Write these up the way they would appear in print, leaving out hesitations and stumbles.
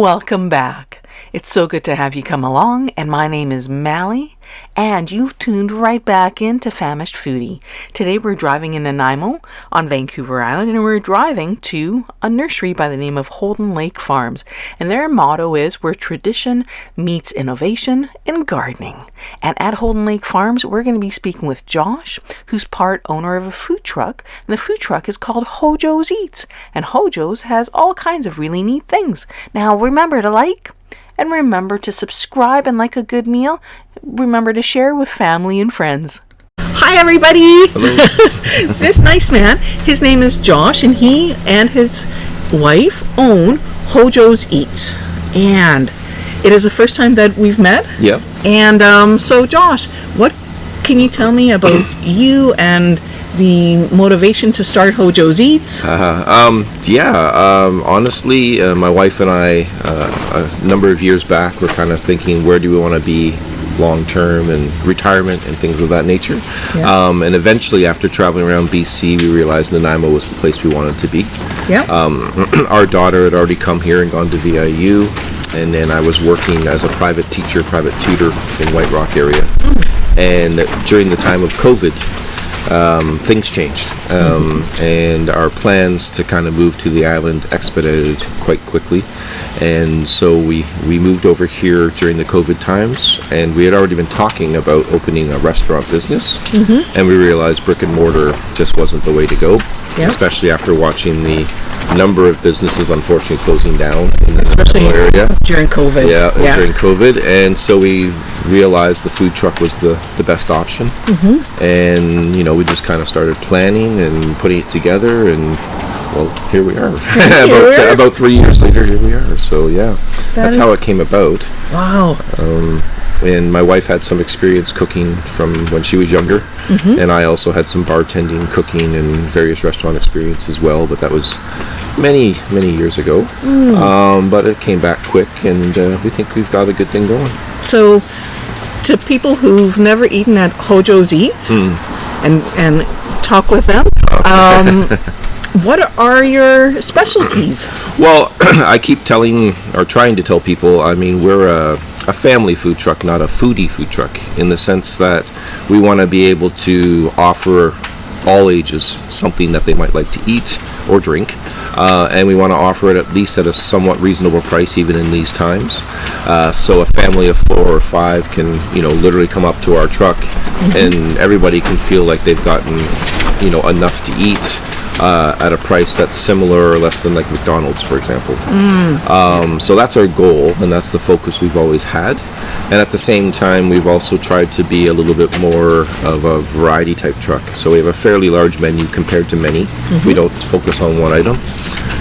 Welcome back. It's so good to have you come along, and my name is Mally, and you've tuned right back into Famished Foodie. Today we're driving in Nanaimo on Vancouver Island, and we're driving to a nursery by the name of Holden Lake Farms, and their motto is where tradition meets innovation in gardening. And at Holden Lake Farms, we're going to be speaking with Josh, who's part owner of a food truck, and the food truck is called HoJo's Eats, and HoJo's has all kinds of really neat things. Now remember to like, and remember to subscribe, and like a good meal, remember to share with family and friends. Hi everybody! Hello. This nice man, his name is Josh, and he and his wife own HoJo's Eats. And it is the first time that we've met. Yeah. And so Josh, what can you tell me about you and the motivation to start HoJo's Eats? Honestly, my wife and I, a number of years back, were kind of thinking, where do we want to be long term, and retirement and things of that nature. Yeah. And eventually, after traveling around BC, we realized Nanaimo was the place we wanted to be. Yeah. Our daughter had already come here and gone to VIU, and then I was working as a private teacher, private tutor in White Rock area. And during the time of COVID, things changed, and our plans to kind of move to the island expedited quite quickly, and so we moved over here during the COVID times, and we had already been talking about opening a restaurant business, and we realized brick and mortar just wasn't the way to go, especially after watching the number of businesses unfortunately closing down in the area during COVID. Yeah, during COVID, and so we realized the food truck was the best option, and we just kind of started planning and putting it together, and well, here we are. About 3 years later, here we are. So yeah, that's how it came about. Wow. And my wife had some experience cooking from when she was younger, and I also had some bartending, cooking, and various restaurant experience as well, but that was many years ago. But it came back quick, and we think we've got a good thing going. So to people who've never eaten at HoJo's Eats and talk with them, what are your specialties? Well, I keep trying to tell people, I mean, we're a family food truck, not a foodie food truck, in the sense that we want to be able to offer all ages something that they might like to eat or drink, and we want to offer it at least at a somewhat reasonable price, even in these times. So a family of 4 or 5 can, literally come up to our truck, and everybody can feel like they've gotten, enough to eat. At a price that's similar or less than like McDonald's, for example. So that's our goal, and that's the focus we've always had. And at the same time, we've also tried to be a little bit more of a variety type truck. So we have a fairly large menu compared to many. We don't focus on one item.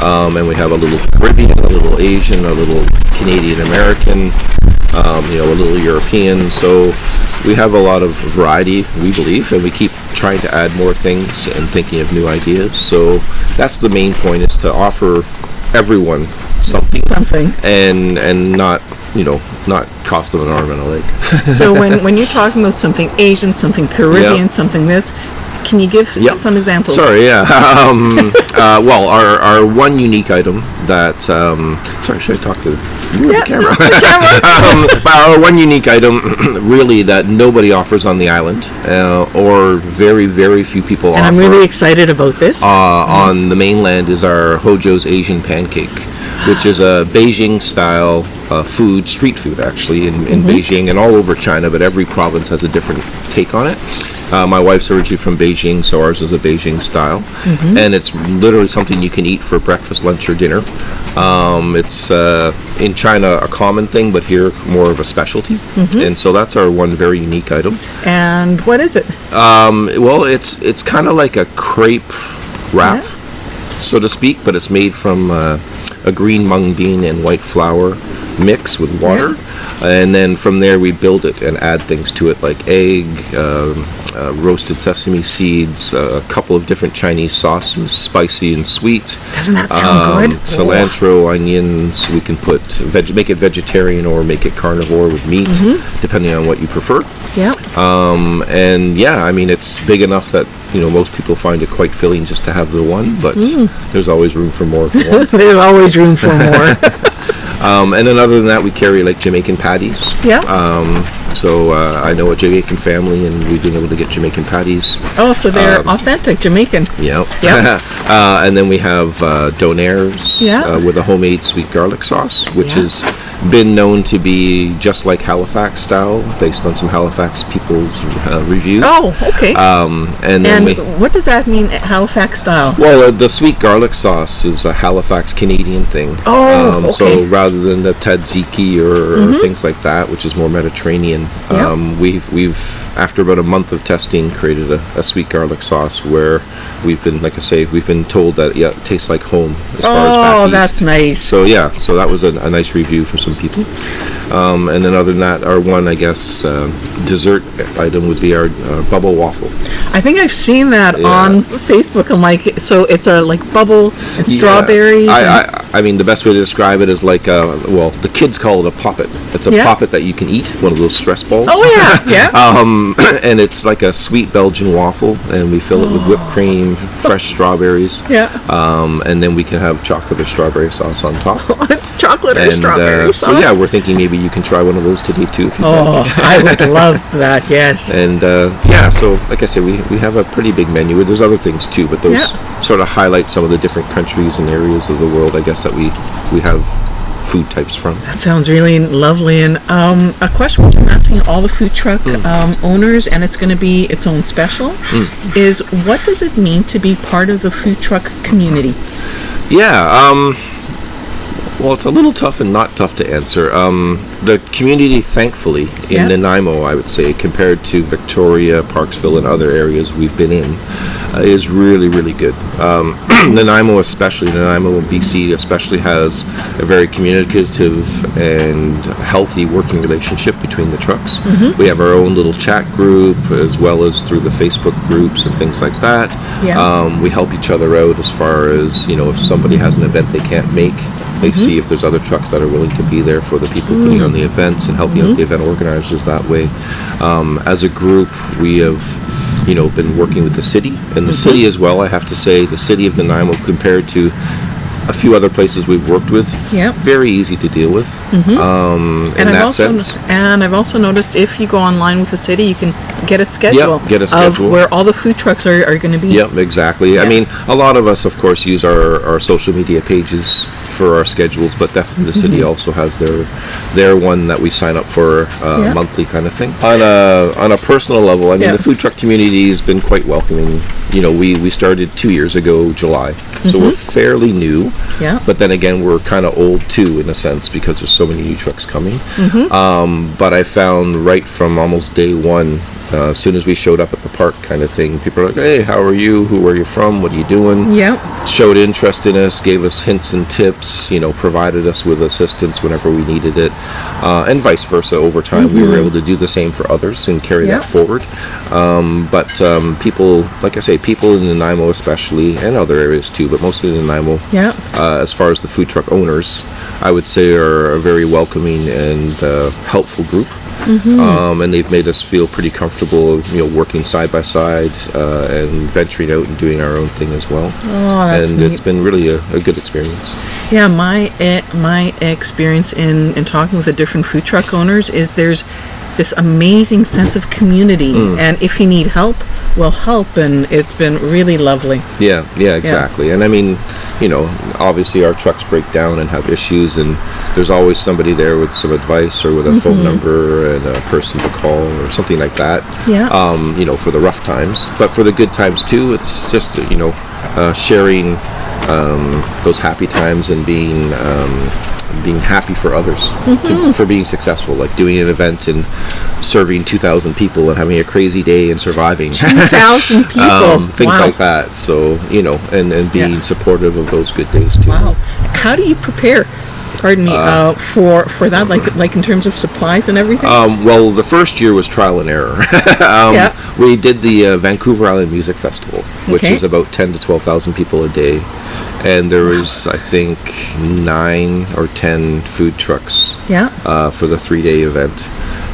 And we have a little Caribbean, a little Asian, a little Canadian American, a little European. So we have a lot of variety, we believe, and we keep trying to add more things and thinking of new ideas. So that's the main point, is to offer everyone something and not cost them an arm and a leg. So when you're talking about something Asian, something Caribbean, something this, can you give some examples? Sorry, yeah. Well, our one unique item that... sorry, should I talk to you or the camera? Our one unique item, really, that nobody offers on the island, or very, very few people offer. And I'm really excited about this. On the mainland is our HoJo's Asian pancake, which is a Beijing-style food, street food, actually, in Beijing and all over China, but every province has a different take on it. My wife's originally from Beijing, so ours is a Beijing style, and it's literally something you can eat for breakfast, lunch, or dinner. It's in China a common thing, but here more of a specialty, and so that's our one very unique item. And what is it? Well, it's kind of like a crepe wrap, so to speak, but it's made from a green mung bean and white flour mix with water, and then from there we build it and add things to it like egg, roasted sesame seeds, a couple of different Chinese sauces, spicy and sweet. Doesn't that sound good? Cilantro, onions. We can put make it vegetarian or make it carnivore with meat, depending on what you prefer. Yeah. And yeah, I mean, it's big enough that most people find it quite filling just to have the one, but there's always room for more if you want. There's always room for more. And then other than that, we carry like Jamaican patties. Yeah. So I know a Jamaican family, and we've been able to get Jamaican patties. Oh, so they're authentic Jamaican. Yep. Yep. And then we have donaires with a homemade sweet garlic sauce, which has been known to be just like Halifax style, based on some Halifax people's reviews. Oh, okay. And then what does that mean, Halifax style? Well, the sweet garlic sauce is a Halifax Canadian thing. Oh, okay. So rather than the tzatziki or things like that, which is more Mediterranean, we've after about a month of testing created a sweet garlic sauce where we've been told that it tastes like home as far as back east. That's nice. So so that was a nice review for some people. And then other than that, our one, I guess, dessert item would be our bubble waffle. I think I've seen that on Facebook. I'm like, so it's a like bubble and strawberries. I mean, the best way to describe it is like the kids call it a poppet. It's a poppet that you can eat, one of those stress balls. Oh yeah. And it's like a sweet Belgian waffle, and we fill it with whipped cream, fresh strawberries. Yeah. And then we can have chocolate or strawberry sauce on top. Chocolate or strawberry sauce. So yeah, we're thinking maybe you can try one of those today too if you'd like. I would love that. Yes. And so like I said, we have a pretty big menu. There's other things too, but those sort of highlight some of the different countries and areas of the world, I guess, that we have food types from. That sounds really lovely. And a question which I'm asking all the food truck owners, and it's going to be its own special, is what does it mean to be part of the food truck community? Yeah, well, it's a little tough and not tough to answer. The community, thankfully, in Nanaimo, I would say, compared to Victoria, Parksville, and other areas we've been in, is really, really good. Nanaimo, BC, especially has a very communicative and healthy working relationship between the trucks. We have our own little chat group, as well as through the Facebook groups and things like that. We help each other out as far as, if somebody has an event they can't make, they see if there's other trucks that are willing to be there for the people putting on the events and helping out the event organizers that way. As a group, we have been working with the city, and the city as well, I have to say, the city of Nanaimo, compared to a few other places we've worked with, very easy to deal with in that sense. And I've also noticed if you go online with the city, you can get a schedule, of where all the food trucks are going to be. Yep, exactly. I mean, a lot of us, of course, use our social media pages for our schedules, but definitely the city also has their one that we sign up for monthly kind of thing. On a personal level, I mean, the food truck community has been quite welcoming. We started 2 years ago, July, so we're fairly new. But then again, we're kind of old too, in a sense, because there's so many new trucks coming. But I found right from almost day one, as soon as we showed up at the park kind of thing, people are like, hey, how are you? Who are you from? What are you doing? Showed interest in us, gave us hints and tips, provided us with assistance whenever we needed it, and vice versa. Over time, we were able to do the same for others and carry that forward. But people, like I say, people in Nanaimo especially, and other areas too, but mostly in Nanaimo, as far as the food truck owners, I would say are a very welcoming and helpful group. And they've made us feel pretty comfortable, working side by side and venturing out and doing our own thing as well. And neat. It's been really a good experience. Yeah, my experience in talking with the different food truck owners is there's this amazing sense of community, and if you need help, we'll help, and it's been really lovely. Yeah, exactly. And I mean, obviously our trucks break down and have issues, and there's always somebody there with some advice or with a phone number and a person to call or something like that. For the rough times, but for the good times too, it's just sharing those happy times and being happy for others, for being successful, like doing an event and serving 2,000 people and having a crazy day and surviving 2,000 people, things like that. So and being supportive of those good days too. Wow. How do you prepare? Pardon me, for that, like in terms of supplies and everything? Well, the first year was trial and error. We did the Vancouver Island Music Festival, which is about 10 to 12,000 people a day. And there was, I think, 9 or 10 food trucks for the 3-day event.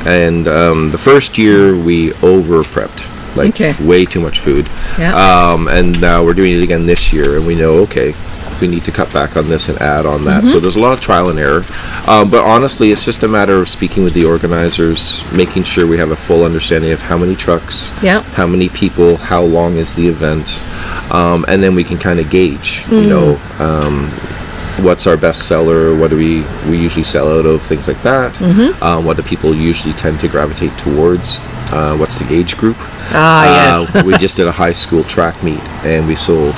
And the first year we over-prepped, way too much food. And now we're doing it again this year, and we know, we need to cut back on this and add on that. So there's a lot of trial and error. But honestly, it's just a matter of speaking with the organizers, making sure we have a full understanding of how many trucks, how many people, how long is the event, and then we can kind of gauge, what's our best seller, what do we usually sell out of, things like that. What do people usually tend to gravitate towards, what's the age group. Yes. We just did a high school track meet, and we sold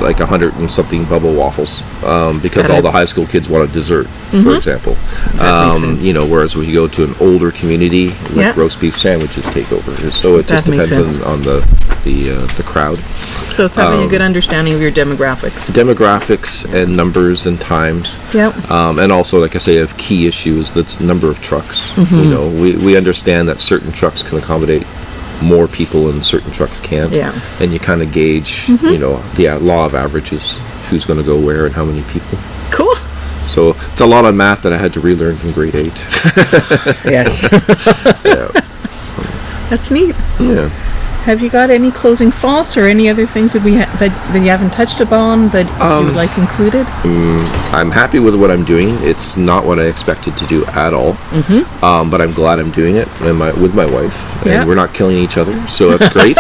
like 100 and something bubble waffles, because all the high school kids want a dessert, for example. Whereas when you go to an older community, like roast beef sandwiches take over. So it just depends on the crowd. So it's having a good understanding of your demographics. Demographics and numbers and times. And also, like I say, a key issue is the number of trucks. We understand that certain trucks can accommodate more people and certain trucks can't. And you kind of gauge, the law of averages, who's going to go where and how many people. Cool. So it's a lot of math that I had to relearn from grade 8. Yes. So, that's neat. Yeah. Have you got any closing thoughts or any other things that that you haven't touched upon that you would like included? I'm happy with what I'm doing. It's not what I expected to do at all, but I'm glad I'm doing it with my wife, and we're not killing each other, so that's great.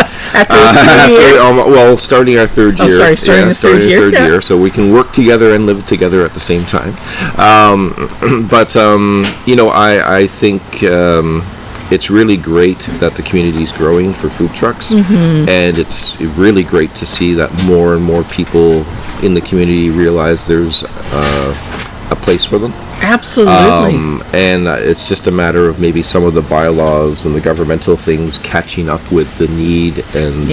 Starting our third year. Starting the third year, so we can work together and live together at the same time. I think it's really great that the community is growing for food trucks, and it's really great to see that more and more people in the community realize there's a place for them. Absolutely. And it's just a matter of maybe some of the bylaws and the governmental things catching up with the need and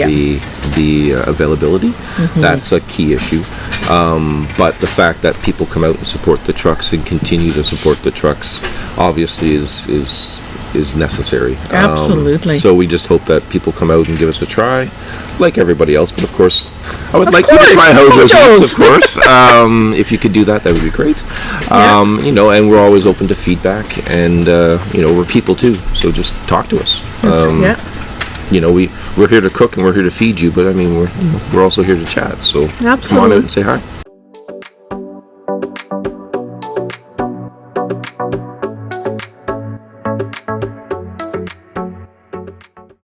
the availability. That's a key issue. But the fact that people come out and support the trucks and continue to support the trucks obviously is necessary. Absolutely. So we just hope that people come out and give us a try, like everybody else. But of course, I would like you to try HoJo's, of course. If you could do that, that would be great. And we're always open to feedback, and we're people too. So just talk to us. We're here to cook and we're here to feed you, but I mean we're also here to chat. So come on out and say hi.